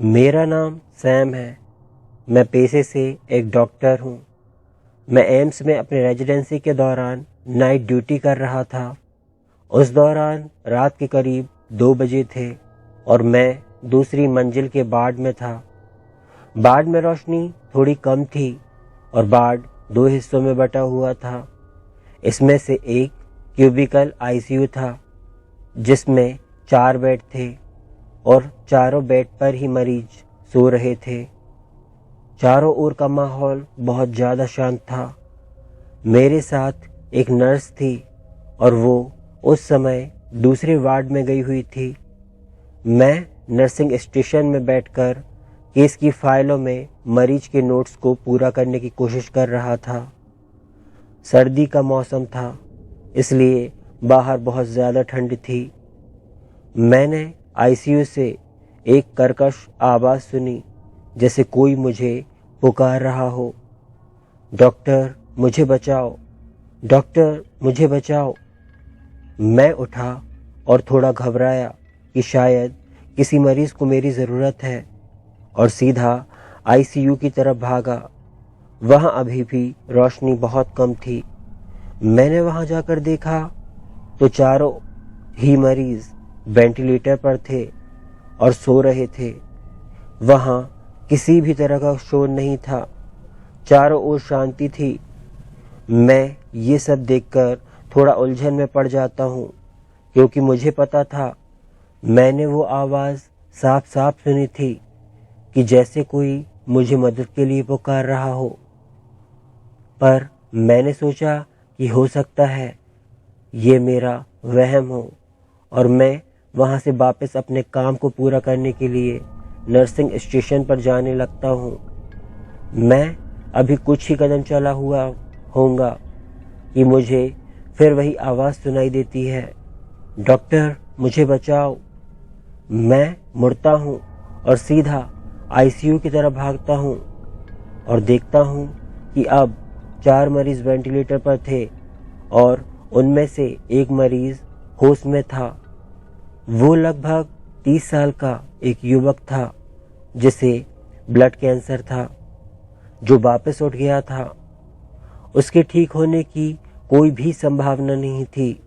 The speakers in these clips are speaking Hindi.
मेरा नाम सैम है। मैं पेशे से एक डॉक्टर हूँ। मैं एम्स में अपने रेजिडेंसी के दौरान नाइट ड्यूटी कर रहा था। उस दौरान रात के करीब 2 बजे थे और मैं दूसरी मंजिल के वार्ड में था। वार्ड में रोशनी थोड़ी कम थी और वार्ड 2 हिस्सों में बटा हुआ था। इसमें से एक क्यूबिकल आईसीयू था जिसमें 4 बेड थे और चारों बेड पर ही मरीज सो रहे थे। चारों ओर का माहौल बहुत ज़्यादा शांत था। मेरे साथ एक नर्स थी और वो उस समय दूसरे वार्ड में गई हुई थी। मैं नर्सिंग स्टेशन में बैठकर केस की फाइलों में मरीज के नोट्स को पूरा करने की कोशिश कर रहा था। सर्दी का मौसम था, इसलिए बाहर बहुत ज़्यादा ठंड थी। मैंने आईसीयू से एक कर्कश आवाज़ सुनी, जैसे कोई मुझे पुकार रहा हो, डॉक्टर मुझे बचाओ, डॉक्टर मुझे बचाओ। मैं उठा और थोड़ा घबराया कि शायद किसी मरीज़ को मेरी ज़रूरत है और सीधा आईसीयू की तरफ भागा। वहाँ अभी भी रोशनी बहुत कम थी। मैंने वहाँ जाकर देखा तो चारों ही मरीज़ वेंटिलेटर पर थे और सो रहे थे। वहाँ किसी भी तरह का शोर नहीं था। चारों ओर शांति थी। मैं ये सब देखकर थोड़ा उलझन में पड़ जाता हूँ, क्योंकि मुझे पता था, मैंने वो आवाज़ साफ साफ सुनी थी कि जैसे कोई मुझे मदद के लिए पुकार रहा हो। पर मैंने सोचा कि हो सकता है ये मेरा वहम हो और मैं वहाँ से वापस अपने काम को पूरा करने के लिए नर्सिंग स्टेशन पर जाने लगता हूँ। मैं अभी कुछ ही कदम चला हुआ होऊंगा कि मुझे फिर वही आवाज़ सुनाई देती है, डॉक्टर मुझे बचाओ। मैं मुड़ता हूँ और सीधा आईसीयू की तरफ भागता हूँ और देखता हूँ कि अब 4 मरीज़ वेंटिलेटर पर थे और उनमें से एक मरीज़ होश में था। वो लगभग 30 साल का एक युवक था जिसे ब्लड कैंसर था, जो वापस उठ गया था। उसके ठीक होने की कोई भी संभावना नहीं थी।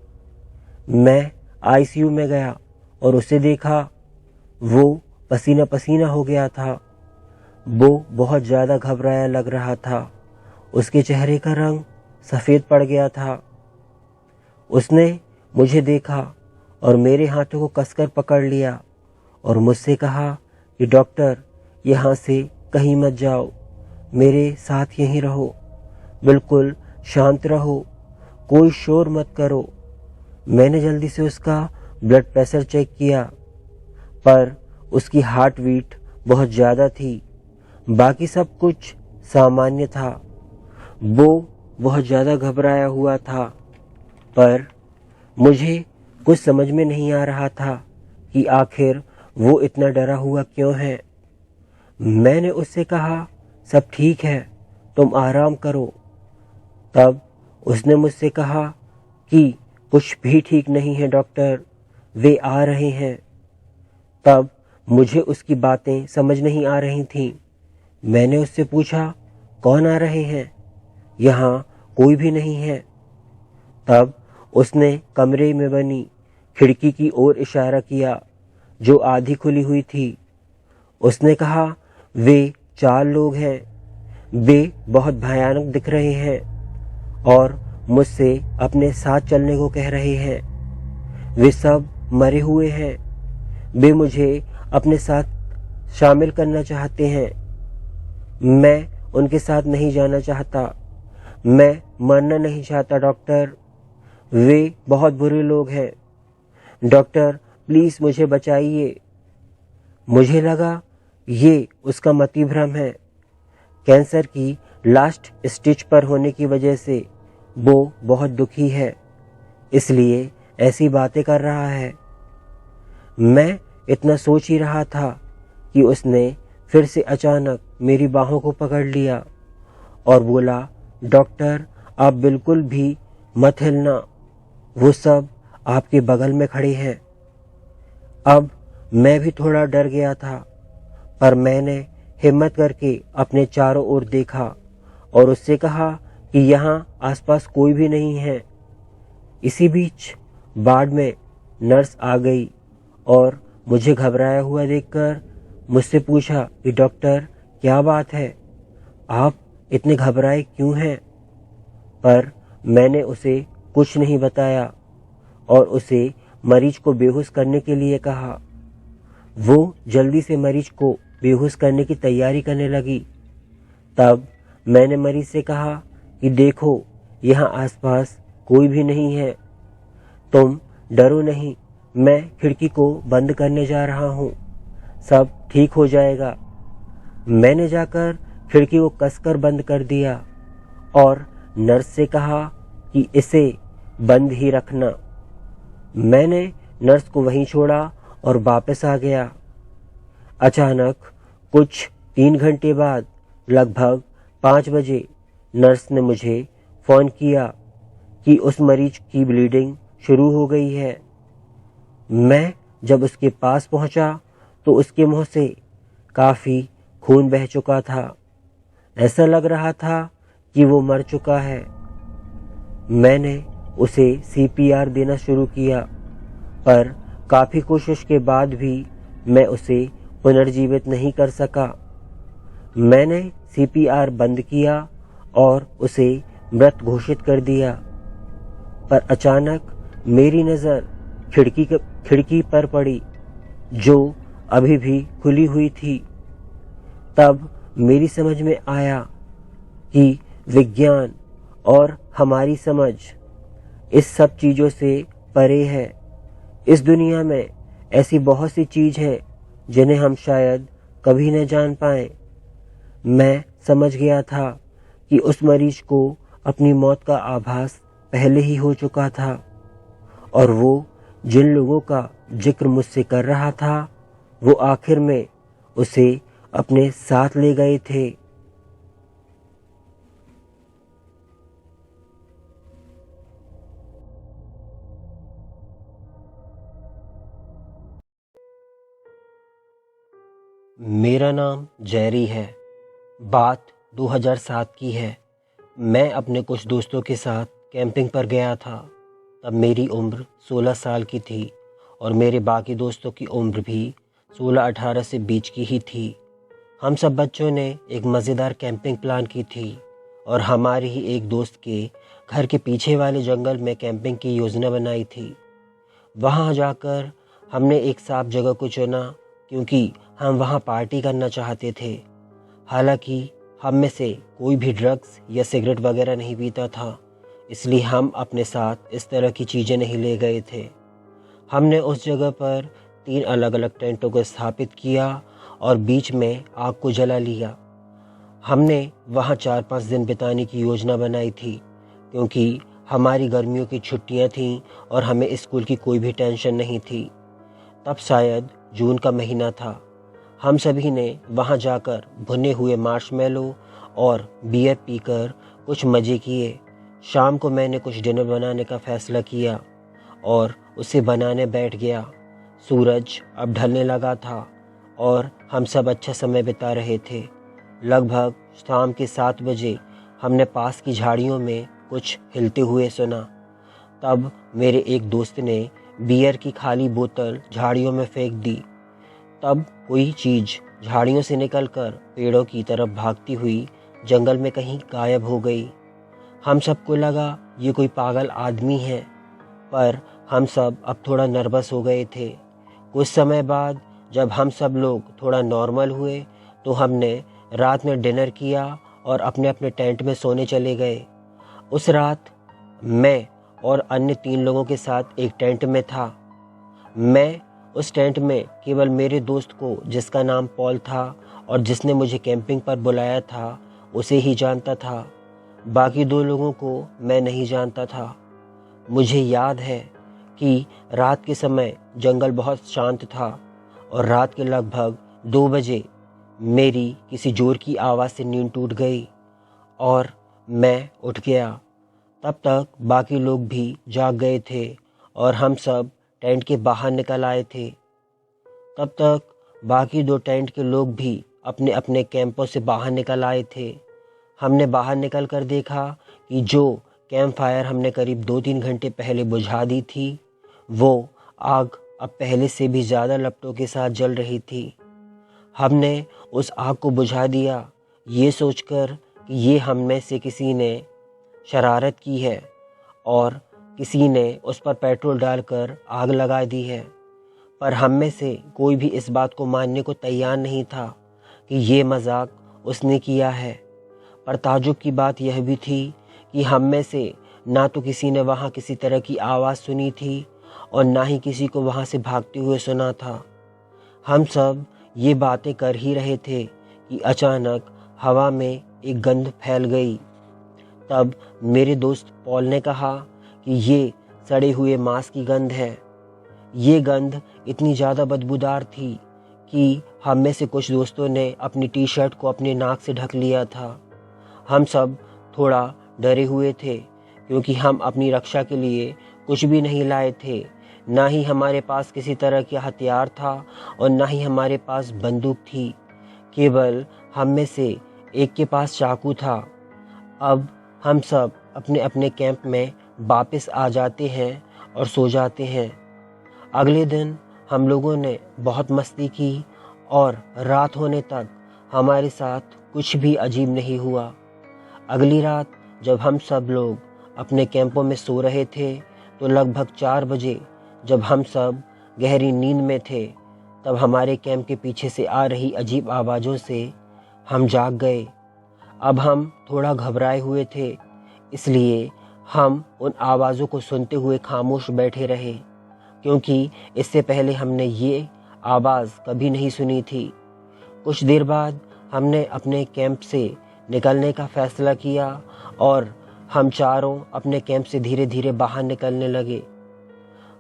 मैं आईसीयू में गया और उसे देखा। वो पसीना पसीना हो गया था। वो बहुत ज़्यादा घबराया लग रहा था। उसके चेहरे का रंग सफ़ेद पड़ गया था। उसने मुझे देखा और मेरे हाथों को कसकर पकड़ लिया और मुझसे कहा कि डॉक्टर यहाँ से कहीं मत जाओ, मेरे साथ यहीं रहो, बिल्कुल शांत रहो, कोई शोर मत करो। मैंने जल्दी से उसका ब्लड प्रेशर चेक किया, पर उसकी हार्ट बीट बहुत ज़्यादा थी। बाकी सब कुछ सामान्य था। वो बहुत ज़्यादा घबराया हुआ था, पर मुझे कुछ समझ में नहीं आ रहा था कि आखिर वो इतना डरा हुआ क्यों है। मैंने उससे कहा, सब ठीक है, तुम आराम करो। तब उसने मुझसे कहा कि कुछ भी ठीक नहीं है डॉक्टर, वे आ रहे हैं। तब मुझे उसकी बातें समझ नहीं आ रही थीं। मैंने उससे पूछा, कौन आ रहे हैं? यहाँ कोई भी नहीं है। तब उसने कमरे में बनी खिड़की की ओर इशारा किया, जो आधी खुली हुई थी। उसने कहा, वे 4 लोग हैं। वे बहुत भयानक दिख रहे हैं और मुझसे अपने साथ चलने को कह रहे हैं। वे सब मरे हुए हैं। वे मुझे अपने साथ शामिल करना चाहते हैं। मैं उनके साथ नहीं जाना चाहता। मैं मरना नहीं चाहता डॉक्टर। वे बहुत बुरे लोग हैं। डॉक्टर प्लीज़ मुझे बचाइए। मुझे लगा ये उसका मतिभ्रम है। कैंसर की लास्ट स्टेज पर होने की वजह से वो बहुत दुखी है, इसलिए ऐसी बातें कर रहा है। मैं इतना सोच ही रहा था कि उसने फिर से अचानक मेरी बाहों को पकड़ लिया और बोला, डॉक्टर आप बिल्कुल भी मत हिलना, वो सब आपके बगल में खड़े हैं। अब मैं भी थोड़ा डर गया था, पर मैंने हिम्मत करके अपने चारों ओर देखा और उससे कहा कि यहाँ आसपास कोई भी नहीं है। इसी बीच वार्ड में नर्स आ गई और मुझे घबराया हुआ देखकर मुझसे पूछा कि डॉक्टर, क्या बात है, आप इतने घबराए क्यों हैं? पर मैंने उसे कुछ नहीं बताया और उसे मरीज को बेहोश करने के लिए कहा। वो जल्दी से मरीज को बेहोश करने की तैयारी करने लगी। तब मैंने मरीज से कहा कि देखो, यहाँ आसपास कोई भी नहीं है, तुम डरो नहीं, मैं खिड़की को बंद करने जा रहा हूँ, सब ठीक हो जाएगा। मैंने जाकर खिड़की को कसकर बंद कर दिया और नर्स से कहा कि इसे बंद ही रखना। मैंने नर्स को वहीं छोड़ा और वापस आ गया। अचानक कुछ 3 घंटे बाद लगभग 5 बजे नर्स ने मुझे फ़ोन किया कि उस मरीज की ब्लीडिंग शुरू हो गई है। मैं जब उसके पास पहुंचा तो उसके मुंह से काफ़ी खून बह चुका था। ऐसा लग रहा था कि वो मर चुका है। मैंने उसे सीपीआर देना शुरू किया, पर काफ़ी कोशिश के बाद भी मैं उसे पुनर्जीवित नहीं कर सका। मैंने सीपीआर बंद किया और उसे मृत घोषित कर दिया, पर अचानक मेरी नज़र खिड़की पर पड़ी, जो अभी भी खुली हुई थी। तब मेरी समझ में आया कि विज्ञान और हमारी समझ इस सब चीज़ों से परे है। इस दुनिया में ऐसी बहुत सी चीज़ है जिन्हें हम शायद कभी न जान पाएं। मैं समझ गया था कि उस मरीज को अपनी मौत का आभास पहले ही हो चुका था और वो जिन लोगों का जिक्र मुझसे कर रहा था, वो आखिर में उसे अपने साथ ले गए थे। मेरा नाम जेरी है। बात 2007 की है। मैं अपने कुछ दोस्तों के साथ कैंपिंग पर गया था। तब मेरी उम्र 16 साल की थी और मेरे बाकी दोस्तों की उम्र भी 16-18 से बीच की ही थी। हम सब बच्चों ने एक मज़ेदार कैंपिंग प्लान की थी और हमारे ही एक दोस्त के घर के पीछे वाले जंगल में कैंपिंग की योजना बनाई थी। वहाँ जाकर हमने एक साफ जगह को चुना क्योंकि हम वहाँ पार्टी करना चाहते थे। हालांकि हम में से कोई भी ड्रग्स या सिगरेट वगैरह नहीं पीता था, इसलिए हम अपने साथ इस तरह की चीज़ें नहीं ले गए थे। हमने उस जगह पर 3 अलग अलग टेंटों को स्थापित किया और बीच में आग को जला लिया। हमने वहाँ 4-5 दिन बिताने की योजना बनाई थी क्योंकि हमारी गर्मियों की छुट्टियाँ थीं और हमें स्कूल की कोई भी टेंशन नहीं थी। तब शायद जून का महीना था। हम सभी ने वहाँ जाकर भुने हुए मार्शमेलो और बियर पीकर कुछ मज़े किए। शाम को मैंने कुछ डिनर बनाने का फ़ैसला किया और उसे बनाने बैठ गया। सूरज अब ढलने लगा था और हम सब अच्छा समय बिता रहे थे। लगभग शाम के 7 बजे हमने पास की झाड़ियों में कुछ हिलते हुए सुना। तब मेरे एक दोस्त ने बियर की खाली बोतल झाड़ियों में फेंक दी। तब कोई चीज़ झाड़ियों से निकलकर पेड़ों की तरफ भागती हुई जंगल में कहीं गायब हो गई। हम सबको लगा ये कोई पागल आदमी है, पर हम सब अब थोड़ा नर्वस हो गए थे। कुछ समय बाद जब हम सब लोग थोड़ा नॉर्मल हुए तो हमने रात में डिनर किया और अपने अपने टेंट में सोने चले गए। उस रात मैं और अन्य 3 लोगों के साथ एक टेंट में था। मैं उस टेंट में केवल मेरे दोस्त को, जिसका नाम पॉल था और जिसने मुझे कैंपिंग पर बुलाया था, उसे ही जानता था। बाकी 2 लोगों को मैं नहीं जानता था। मुझे याद है कि रात के समय जंगल बहुत शांत था और रात के लगभग 2 बजे मेरी किसी ज़ोर की आवाज़ से नींद टूट गई और मैं उठ गया। तब तक बाकी लोग भी जाग गए थे और हम सब टेंट के बाहर निकल आए थे। तब तक बाकी 2 टेंट के लोग भी अपने अपने कैंपों से बाहर निकल आए थे। हमने बाहर निकल कर देखा कि जो कैंप फायर हमने करीब 2-3 घंटे पहले बुझा दी थी, वो आग अब पहले से भी ज़्यादा लपटों के साथ जल रही थी। हमने उस आग को बुझा दिया ये सोचकर कि ये हम में से किसी ने शरारत की है और किसी ने उस पर पेट्रोल डालकर आग लगा दी है। पर हम में से कोई भी इस बात को मानने को तैयार नहीं था कि ये मजाक उसने किया है। पर ताज्जुब की बात यह भी थी कि हम में से ना तो किसी ने वहाँ किसी तरह की आवाज़ सुनी थी और ना ही किसी को वहाँ से भागते हुए सुना था। हम सब ये बातें कर ही रहे थे कि अचानक हवा में एक गंध फैल गई। तब मेरे दोस्त पॉल ने कहा कि ये सड़े हुए मांस की गंध है। ये गंध इतनी ज़्यादा बदबूदार थी कि हम में से कुछ दोस्तों ने अपनी टी शर्ट को अपने नाक से ढक लिया था। हम सब थोड़ा डरे हुए थे क्योंकि हम अपनी रक्षा के लिए कुछ भी नहीं लाए थे। ना ही हमारे पास किसी तरह का हथियार था और ना ही हमारे पास बंदूक थी। केवल हम में से एक के पास चाकू था। अब हम सब अपने अपने कैंप में वापस आ जाते हैं और सो जाते हैं। अगले दिन हम लोगों ने बहुत मस्ती की और रात होने तक हमारे साथ कुछ भी अजीब नहीं हुआ। अगली रात जब हम सब लोग अपने कैंपों में सो रहे थे तो लगभग 4 बजे जब हम सब गहरी नींद में थे, तब हमारे कैंप के पीछे से आ रही अजीब आवाज़ों से हम जाग गए। अब हम थोड़ा घबराए हुए थे, इसलिए हम उन आवाज़ों को सुनते हुए खामोश बैठे रहे क्योंकि इससे पहले हमने ये आवाज़ कभी नहीं सुनी थी। कुछ देर बाद हमने अपने कैंप से निकलने का फ़ैसला किया और हम चारों अपने कैंप से धीरे धीरे बाहर निकलने लगे।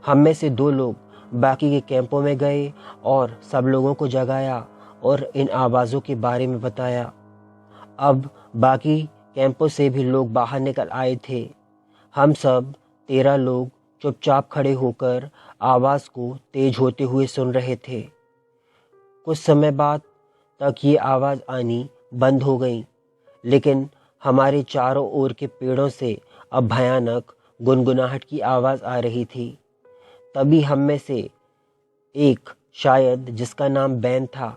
हम में से 2 लोग बाकी के कैंपों में गए और सब लोगों को जगाया और इन आवाज़ों के बारे में बताया। अब बाकी कैंपों से भी लोग बाहर निकल आए थे। हम सब 13 लोग चुपचाप खड़े होकर आवाज़ को तेज होते हुए सुन रहे थे। कुछ समय बाद तक ये आवाज़ आनी बंद हो गई, लेकिन हमारे चारों ओर के पेड़ों से अब भयानक गुनगुनाहट की आवाज़ आ रही थी। तभी हम में से एक, शायद जिसका नाम बैन था,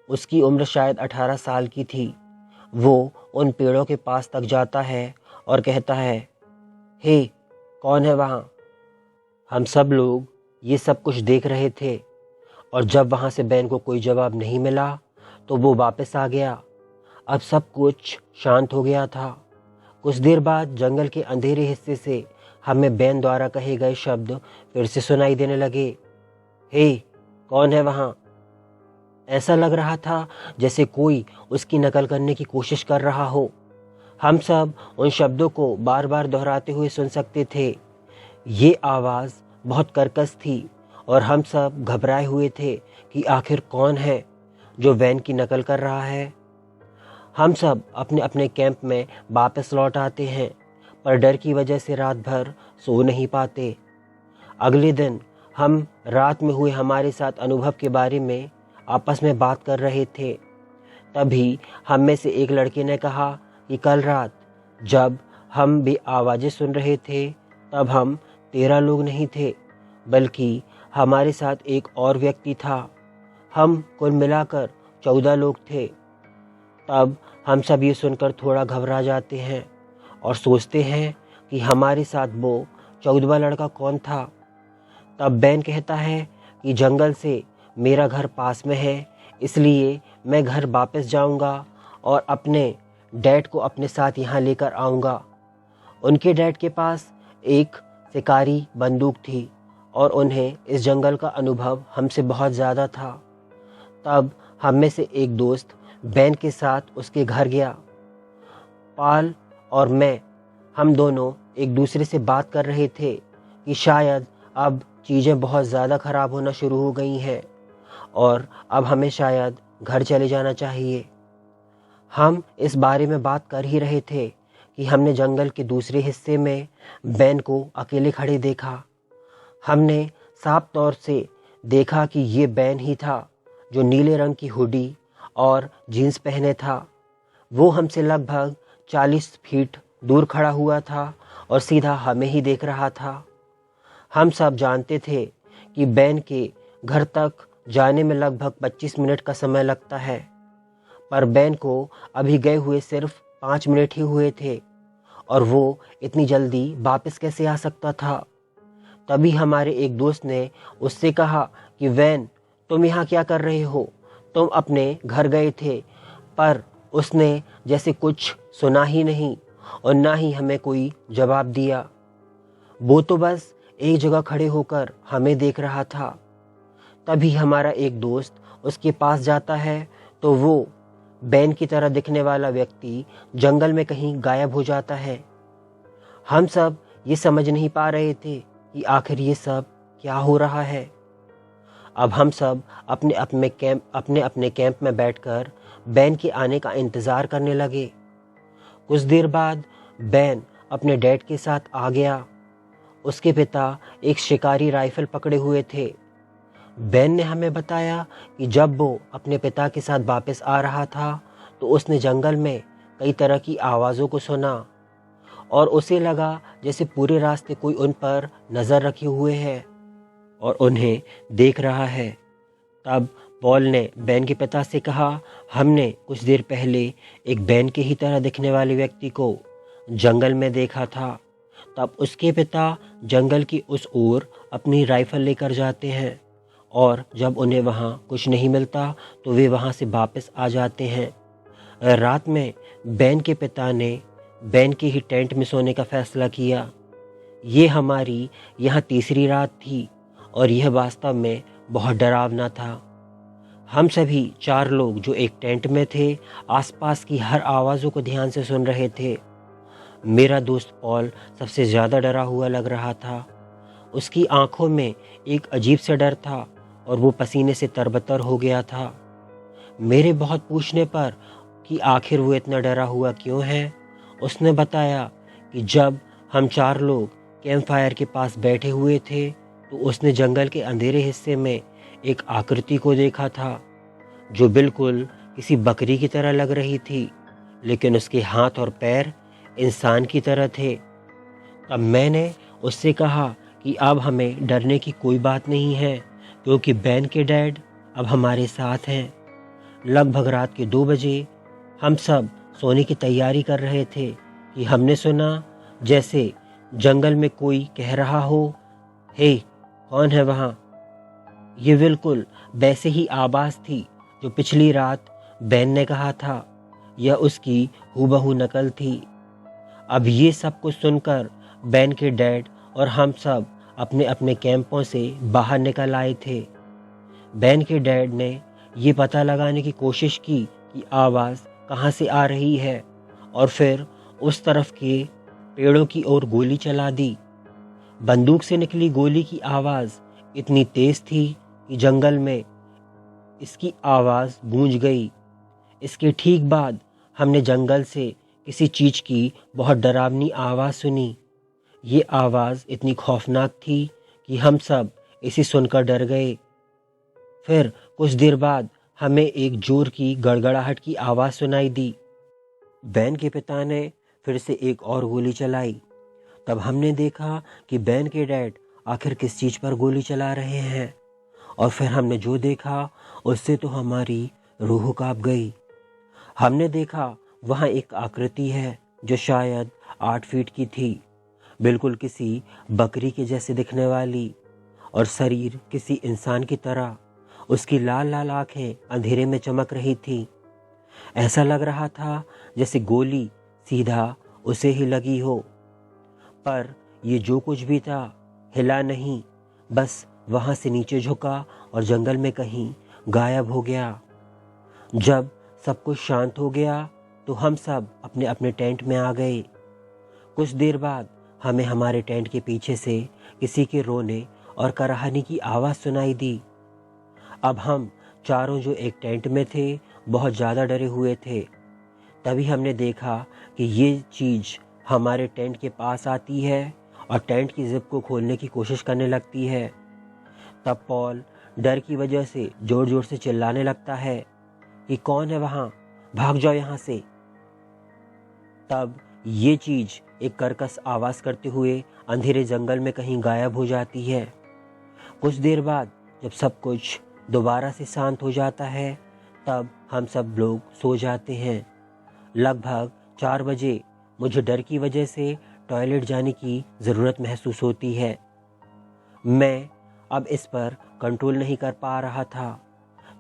उसकी उम्र शायद 18 साल की थी, वो उन पेड़ों के पास तक जाता है और कहता है, हे, कौन है वहाँ? हम सब लोग ये सब कुछ देख रहे थे और जब वहाँ से बैन को कोई जवाब नहीं मिला तो वो वापस आ गया। अब सब कुछ शांत हो गया था। कुछ देर बाद जंगल के अंधेरे हिस्से से हमें बैन द्वारा कहे गए शब्द फिर से सुनाई देने लगे। हे, कौन है वहाँ? ऐसा लग रहा था जैसे कोई उसकी नकल करने की कोशिश कर रहा हो। हम सब उन शब्दों को बार बार दोहराते हुए सुन सकते थे। ये आवाज़ बहुत कर्कश थी और हम सब घबराए हुए थे कि आखिर कौन है जो वैन की नकल कर रहा है। हम सब अपने अपने कैंप में वापस लौट आते हैं, पर डर की वजह से रात भर सो नहीं पाते। अगले दिन हम रात में हुए हमारे साथ अनुभव के बारे में आपस में बात कर रहे थे। तभी हम में से एक लड़के ने कहा कि कल रात जब हम भी आवाज़ें सुन रहे थे तब हम 13 लोग नहीं थे, बल्कि हमारे साथ एक और व्यक्ति था। हम कुल मिलाकर 14 लोग थे। तब हम सब ये सुनकर थोड़ा घबरा जाते हैं और सोचते हैं कि हमारे साथ वो 14वां लड़का कौन था। तब बैन कहता है कि जंगल से मेरा घर पास में है, इसलिए मैं घर वापस जाऊंगा और अपने डैड को अपने साथ यहाँ लेकर आऊँगा। उनके डैड के पास एक शिकारी बंदूक थी और उन्हें इस जंगल का अनुभव हमसे बहुत ज़्यादा था। तब हम में से एक दोस्त बैन के साथ उसके घर गया। पाल और मैं, हम दोनों एक दूसरे से बात कर रहे थे कि शायद अब चीज़ें बहुत ज़्यादा ख़राब होना शुरू हो गई हैं और अब हमें शायद घर चले जाना चाहिए। हम इस बारे में बात कर ही रहे थे कि हमने जंगल के दूसरे हिस्से में बैन को अकेले खड़े देखा। हमने साफ तौर से देखा कि ये बैन ही था जो नीले रंग की हुडी और जीन्स पहने था, वो हमसे लगभग 40 फीट दूर खड़ा हुआ था और सीधा हमें ही देख रहा था। हम सब जानते थे कि बैन के घर तक जाने में लगभग 25 मिनट का समय लगता है, पर बैन को अभी गए हुए सिर्फ 5 मिनट ही हुए थे और वो इतनी जल्दी वापस कैसे आ सकता था। तभी हमारे एक दोस्त ने उससे कहा कि वैन, तुम यहाँ क्या कर रहे हो? तुम अपने घर गए थे। पर उसने जैसे कुछ सुना ही नहीं और ना ही हमें कोई जवाब दिया। वो तो बस एक जगह खड़े होकर हमें देख रहा था। तभी हमारा एक दोस्त उसके पास जाता है तो वो बैन की तरह दिखने वाला व्यक्ति जंगल में कहीं गायब हो जाता है। हम सब ये समझ नहीं पा रहे थे कि आखिर ये सब क्या हो रहा है। अब हम सब अपने अपने कैंप में बैठकर बैन के आने का इंतज़ार करने लगे। कुछ देर बाद बैन अपने डैड के साथ आ गया। उसके पिता एक शिकारी राइफल पकड़े हुए थे। बैन ने हमें बताया कि जब वो अपने पिता के साथ वापस आ रहा था तो उसने जंगल में कई तरह की आवाज़ों को सुना और उसे लगा जैसे पूरे रास्ते कोई उन पर नज़र रखे हुए है और उन्हें देख रहा है। तब पॉल ने बैन के पिता से कहा, हमने कुछ देर पहले एक बैन के ही तरह दिखने वाले व्यक्ति को जंगल में देखा था। तब उसके पिता जंगल की उस ओर अपनी राइफल लेकर जाते हैं और जब उन्हें वहाँ कुछ नहीं मिलता तो वे वहाँ से वापस आ जाते हैं। रात में बैन के पिता ने बैन के ही टेंट में सोने का फैसला किया। ये हमारी यहाँ तीसरी रात थी और यह वास्तव में बहुत डरावना था। हम सभी 4 लोग जो एक टेंट में थे आसपास की हर आवाज़ों को ध्यान से सुन रहे थे। मेरा दोस्त पॉल सबसे ज़्यादा डरा हुआ लग रहा था। उसकी आंखों में एक अजीब सा डर था और वो पसीने से तरबतर हो गया था। मेरे बहुत पूछने पर कि आखिर वो इतना डरा हुआ क्यों है, उसने बताया कि जब हम 4 लोग कैंप फायर के पास बैठे हुए थे तो उसने जंगल के अंधेरे हिस्से में एक आकृति को देखा था जो बिल्कुल किसी बकरी की तरह लग रही थी, लेकिन उसके हाथ और पैर इंसान की तरह थे। तब मैंने उससे कहा कि अब हमें डरने की कोई बात नहीं है क्योंकि बैन के डैड अब हमारे साथ हैं। लगभग रात के 2 बजे हम सब सोने की तैयारी कर रहे थे कि हमने सुना जैसे जंगल में कोई कह रहा हो, हे, कौन है वहाँ? ये बिल्कुल वैसे ही आवाज़ थी जो पिछली रात बैन ने कहा था। यह उसकी हूबहू नकल थी। अब ये सब कुछ सुनकर बैन के डैड और हम सब अपने अपने कैंपों से बाहर निकल आए थे। बैन के डैड ने ये पता लगाने की कोशिश की कि आवाज़ कहाँ से आ रही है और फिर उस तरफ के पेड़ों की ओर गोली चला दी। बंदूक से निकली गोली की आवाज़ इतनी तेज़ थी कि जंगल में इसकी आवाज़ गूंज गई। इसके ठीक बाद हमने जंगल से किसी चीज़ की बहुत डरावनी आवाज़ सुनी। ये आवाज़ इतनी खौफनाक थी कि हम सब इसे सुनकर डर गए। फिर कुछ देर बाद हमें एक जोर की गड़गड़ाहट की आवाज़ सुनाई दी। बैन के पिता ने फिर से एक और गोली चलाई। तब हमने देखा कि बैन के डैड आखिर किस चीज़ पर गोली चला रहे हैं और फिर हमने जो देखा उससे तो हमारी रूह कांप गई। हमने देखा वहाँ एक आकृति है जो शायद 8 फीट की थी, बिल्कुल किसी बकरी के जैसे दिखने वाली और शरीर किसी इंसान की तरह। उसकी लाल लाल आँखें अंधेरे में चमक रही थी। ऐसा लग रहा था जैसे गोली सीधा उसे ही लगी हो। पर ये जो कुछ भी था हिला नहीं, बस वहाँ से नीचे झुका और जंगल में कहीं गायब हो गया। जब सब कुछ शांत हो गया तो हम सब अपने अपने टेंट में आ गए। कुछ देर बाद हमें हमारे टेंट के पीछे से किसी के रोने और कराहने की आवाज़ सुनाई दी। अब हम चारों जो एक टेंट में थे बहुत ज़्यादा डरे हुए थे। तभी हमने देखा कि ये चीज़ हमारे टेंट के पास आती है और टेंट की जिप को खोलने की कोशिश करने लगती है। तब पॉल डर की वजह से जोर जोर से चिल्लाने लगता है कि कौन है वहाँ, भाग जाओ यहाँ से। तब ये चीज एक कर्कश आवाज करते हुए अंधेरे जंगल में कहीं गायब हो जाती है। कुछ देर बाद जब सब कुछ दोबारा से शांत हो जाता है तब हम सब लोग सो जाते हैं। लगभग 4 बजे मुझे डर की वजह से टॉयलेट जाने की ज़रूरत महसूस होती है। मैं अब इस पर कंट्रोल नहीं कर पा रहा था।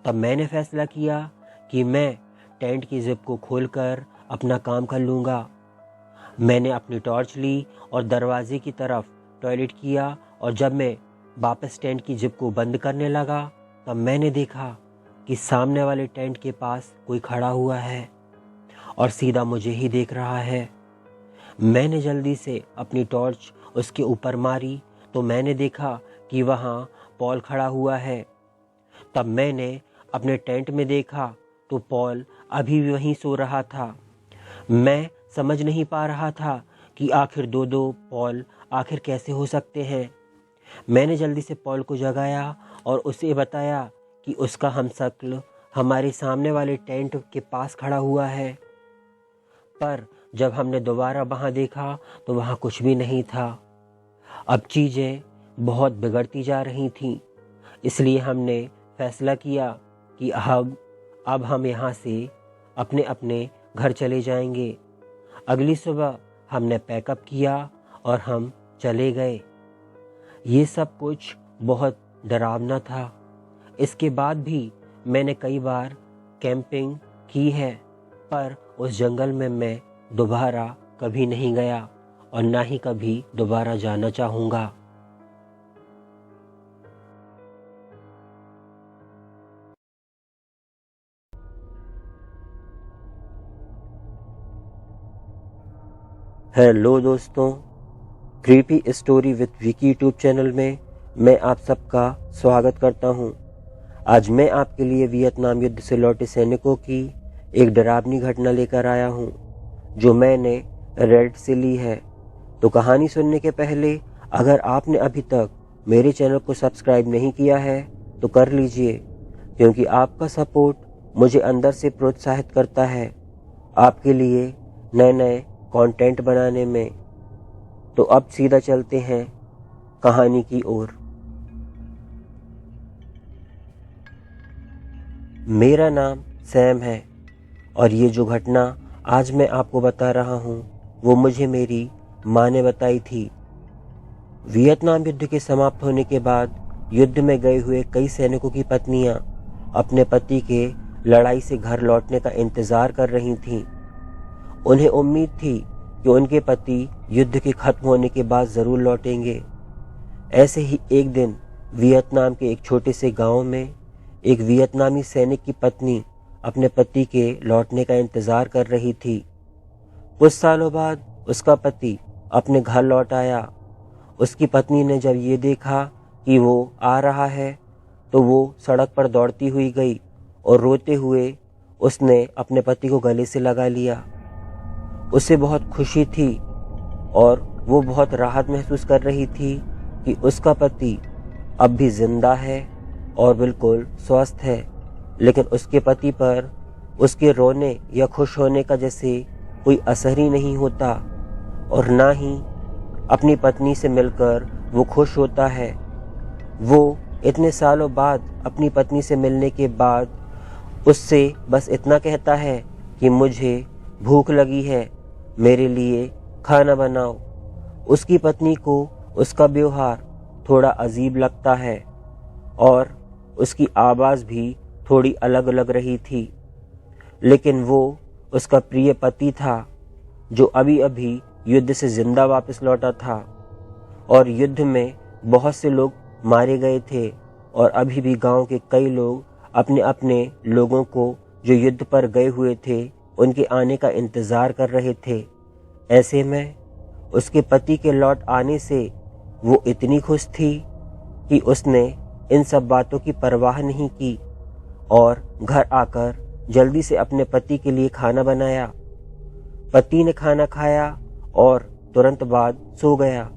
तब मैंने फैसला किया कि मैं टेंट की जिप को खोलकर अपना काम कर लूँगा। मैंने अपनी टॉर्च ली और दरवाजे की तरफ टॉयलेट किया और जब मैं वापस टेंट की जिप को बंद करने लगा तब मैंने देखा कि सामने वाले टेंट के पास कोई खड़ा हुआ है और सीधा मुझे ही देख रहा है। मैंने जल्दी से अपनी टॉर्च उसके ऊपर मारी तो मैंने देखा कि वहाँ पॉल खड़ा हुआ है। तब मैंने अपने टेंट में देखा तो पॉल अभी भी वहीं सो रहा था। मैं समझ नहीं पा रहा था कि आखिर दो पॉल आखिर कैसे हो सकते हैं। मैंने जल्दी से पॉल को जगाया और उसे बताया कि उसका हमशक्ल हमारे सामने वाले टेंट के पास खड़ा हुआ है। पर जब हमने दोबारा वहाँ देखा तो वहाँ कुछ भी नहीं था। अब चीज़ें बहुत बिगड़ती जा रही थीं, इसलिए हमने फैसला किया कि अब हम यहाँ से अपने अपने घर चले जाएंगे। अगली सुबह हमने पैकअप किया और हम चले गए। ये सब कुछ बहुत डरावना था। इसके बाद भी मैंने कई बार कैंपिंग की है, पर उस जंगल में मैं दोबारा कभी नहीं गया और ना ही कभी दोबारा जाना चाहूँगा। हेलो दोस्तों, creepy story with Vicky YouTube channel में मैं आप सबका स्वागत करता हूं। आज मैं आपके लिए वियतनाम युद्ध से लौटे सैनिकों की एक डरावनी घटना लेकर आया हूं, जो मैंने रेडिट से ली है। तो कहानी सुनने के पहले अगर आपने अभी तक मेरे चैनल को सब्सक्राइब नहीं किया है तो कर लीजिए, क्योंकि आपका सपोर्ट मुझे अंदर से प्रोत्साहित करता है आपके लिए नए नए कंटेंट बनाने में। तो अब सीधा चलते हैं कहानी की ओर। मेरा नाम सैम है और ये जो घटना आज मैं आपको बता रहा हूँ वो मुझे मेरी माँ ने बताई थी। वियतनाम युद्ध के समाप्त होने के बाद युद्ध में गए हुए कई सैनिकों की पत्नियां अपने पति के लड़ाई से घर लौटने का इंतजार कर रही थीं। उन्हें उम्मीद थी कि उनके पति युद्ध के खत्म होने के बाद जरूर लौटेंगे। ऐसे ही एक दिन वियतनाम के एक छोटे से गांव में एक वियतनामी सैनिक की पत्नी अपने पति के लौटने का इंतजार कर रही थी। कुछ सालों बाद उसका पति अपने घर लौट आया। उसकी पत्नी ने जब ये देखा कि वो आ रहा है तो वो सड़क पर दौड़ती हुई गई और रोते हुए उसने अपने पति को गले से लगा लिया। उसे बहुत खुशी थी और वो बहुत राहत महसूस कर रही थी कि उसका पति अब भी जिंदा है और बिल्कुल स्वस्थ है। लेकिन उसके पति पर उसके रोने या खुश होने का जैसे कोई असर ही नहीं होता और ना ही अपनी पत्नी से मिलकर वो खुश होता है। वो इतने सालों बाद अपनी पत्नी से मिलने के बाद उससे बस इतना कहता है कि मुझे भूख लगी है, मेरे लिए खाना बनाओ। उसकी पत्नी को उसका व्यवहार थोड़ा अजीब लगता है और उसकी आवाज़ भी थोड़ी अलग अलग रही थी, लेकिन वो उसका प्रिय पति था जो अभी अभी युद्ध से जिंदा वापस लौटा था और युद्ध में बहुत से लोग मारे गए थे और अभी भी गांव के कई लोग अपने अपने लोगों को जो युद्ध पर गए हुए थे उनके आने का इंतज़ार कर रहे थे। ऐसे में उसके पति के लौट आने से वो इतनी खुश थी कि उसने इन सब बातों की परवाह नहीं की और घर आकर जल्दी से अपने पति के लिए खाना बनाया। पति ने खाना खाया और तुरंत बाद सो गया।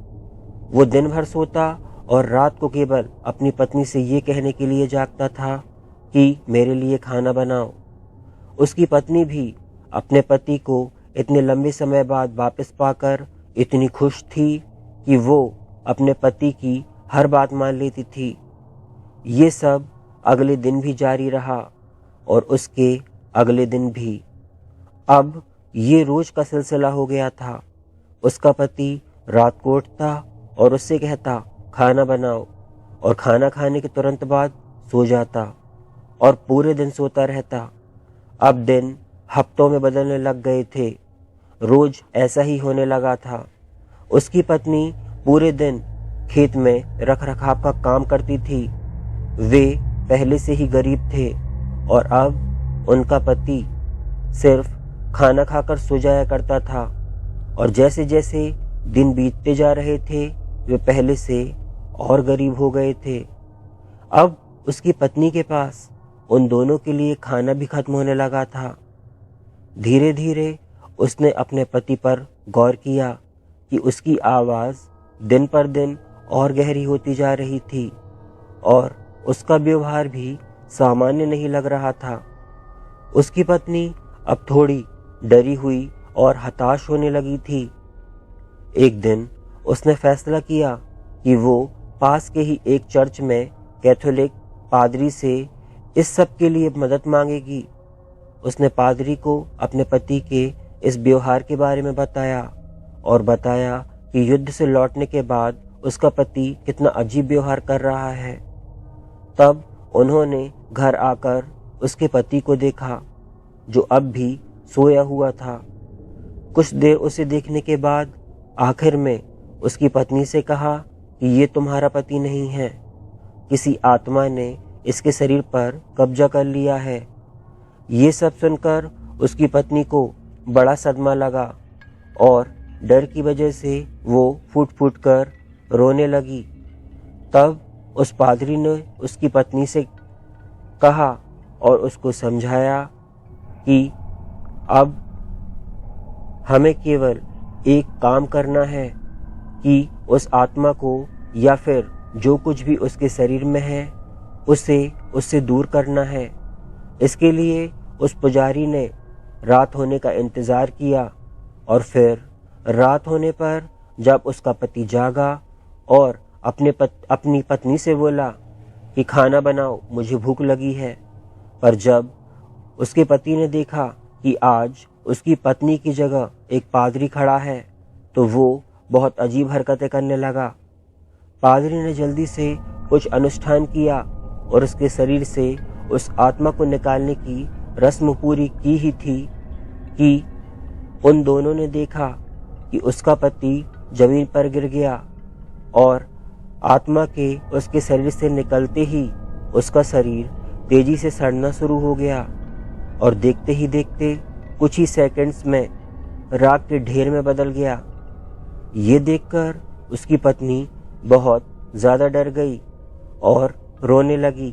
वो दिन भर सोता और रात को केवल अपनी पत्नी से ये कहने के लिए जागता था कि मेरे लिए खाना बनाओ। उसकी पत्नी भी अपने पति को इतने लंबे समय बाद वापस पाकर इतनी खुश थी कि वो अपने पति की हर बात मान लेती थी। ये सब अगले दिन भी जारी रहा और उसके अगले दिन भी। अब ये रोज का सिलसिला हो गया था। उसका पति रात को उठता और उससे कहता खाना बनाओ, और खाना खाने के तुरंत बाद सो जाता और पूरे दिन सोता रहता। अब दिन हफ्तों में बदलने लग गए थे। रोज ऐसा ही होने लगा था। उसकी पत्नी पूरे दिन खेत में रख रखाव का काम करती थी। वे पहले से ही गरीब थे और अब उनका पति सिर्फ खाना खाकर सो जाया करता था, और जैसे जैसे दिन बीतते जा रहे थे वे पहले से और गरीब हो गए थे। अब उसकी पत्नी के पास उन दोनों के लिए खाना भी खत्म होने लगा था। धीरे धीरे उसने अपने पति पर गौर किया कि उसकी आवाज़ दिन पर दिन और गहरी होती जा रही थी और उसका व्यवहार भी सामान्य नहीं लग रहा था। उसकी पत्नी अब थोड़ी डरी हुई और हताश होने लगी थी। एक दिन उसने फैसला किया कि वो पास के ही एक चर्च में कैथोलिक पादरी से इस सब के लिए मदद मांगेगी। उसने पादरी को अपने पति के इस व्यवहार के बारे में बताया और बताया कि युद्ध से लौटने के बाद उसका पति कितना अजीब व्यवहार कर रहा है। तब उन्होंने घर आकर उसके पति को देखा जो अब भी सोया हुआ था। कुछ देर उसे देखने के बाद आखिर में उसकी पत्नी से कहा कि ये तुम्हारा पति नहीं है, किसी आत्मा ने इसके शरीर पर कब्जा कर लिया है। ये सब सुनकर उसकी पत्नी को बड़ा सदमा लगा और डर की वजह से वो फूट फूट कर रोने लगी। तब उस पादरी ने उसकी पत्नी से कहा और उसको समझाया कि अब हमें केवल एक काम करना है कि उस आत्मा को या फिर जो कुछ भी उसके शरीर में है उसे उससे दूर करना है। इसके लिए उस पुजारी ने रात होने का इंतज़ार किया और फिर रात होने पर जब उसका पति जागा और अपनी पत्नी से बोला कि खाना बनाओ, मुझे भूख लगी है, पर जब उसके पति ने देखा कि आज उसकी पत्नी की जगह एक पादरी खड़ा है तो वो बहुत अजीब हरकतें करने लगा। पादरी ने जल्दी से कुछ अनुष्ठान किया और उसके शरीर से उस आत्मा को निकालने की रस्म पूरी की ही थी कि उन दोनों ने देखा कि उसका पति जमीन पर गिर गया और आत्मा के उसके शरीर से निकलते ही उसका शरीर तेजी से सड़ना शुरू हो गया और देखते ही देखते कुछ ही सेकंड्स में राख के ढेर में बदल गया। ये देखकर उसकी पत्नी बहुत ज़्यादा डर गई और रोने लगी।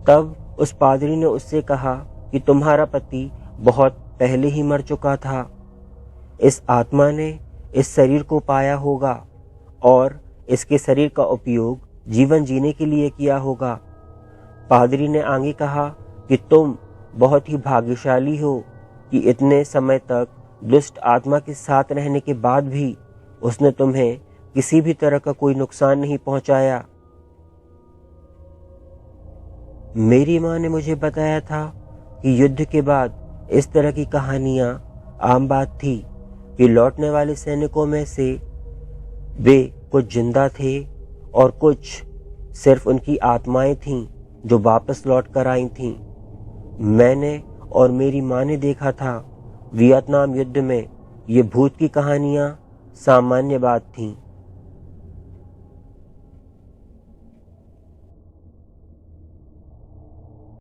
तब उस पादरी ने उससे कहा कि तुम्हारा पति बहुत पहले ही मर चुका था। इस आत्मा ने इस शरीर को पाया होगा और इसके शरीर का उपयोग जीवन जीने के लिए किया होगा। पादरी ने आगे कहा कि तुम बहुत ही भाग्यशाली हो कि इतने समय तक दुष्ट आत्मा के साथ रहने के बाद भी उसने तुम्हें किसी भी तरह का कोई नुकसान नहीं पहुंचाया। मेरी माँ ने मुझे बताया था कि युद्ध के बाद इस तरह की कहानियां आम बात थी कि लौटने वाले सैनिकों में से वे कुछ जिंदा थे और कुछ सिर्फ उनकी आत्माएं थीं जो वापस लौट कर आई थीं। मैंने और मेरी माँ ने देखा था वियतनाम युद्ध में ये भूत की कहानियां सामान्य बात थीं।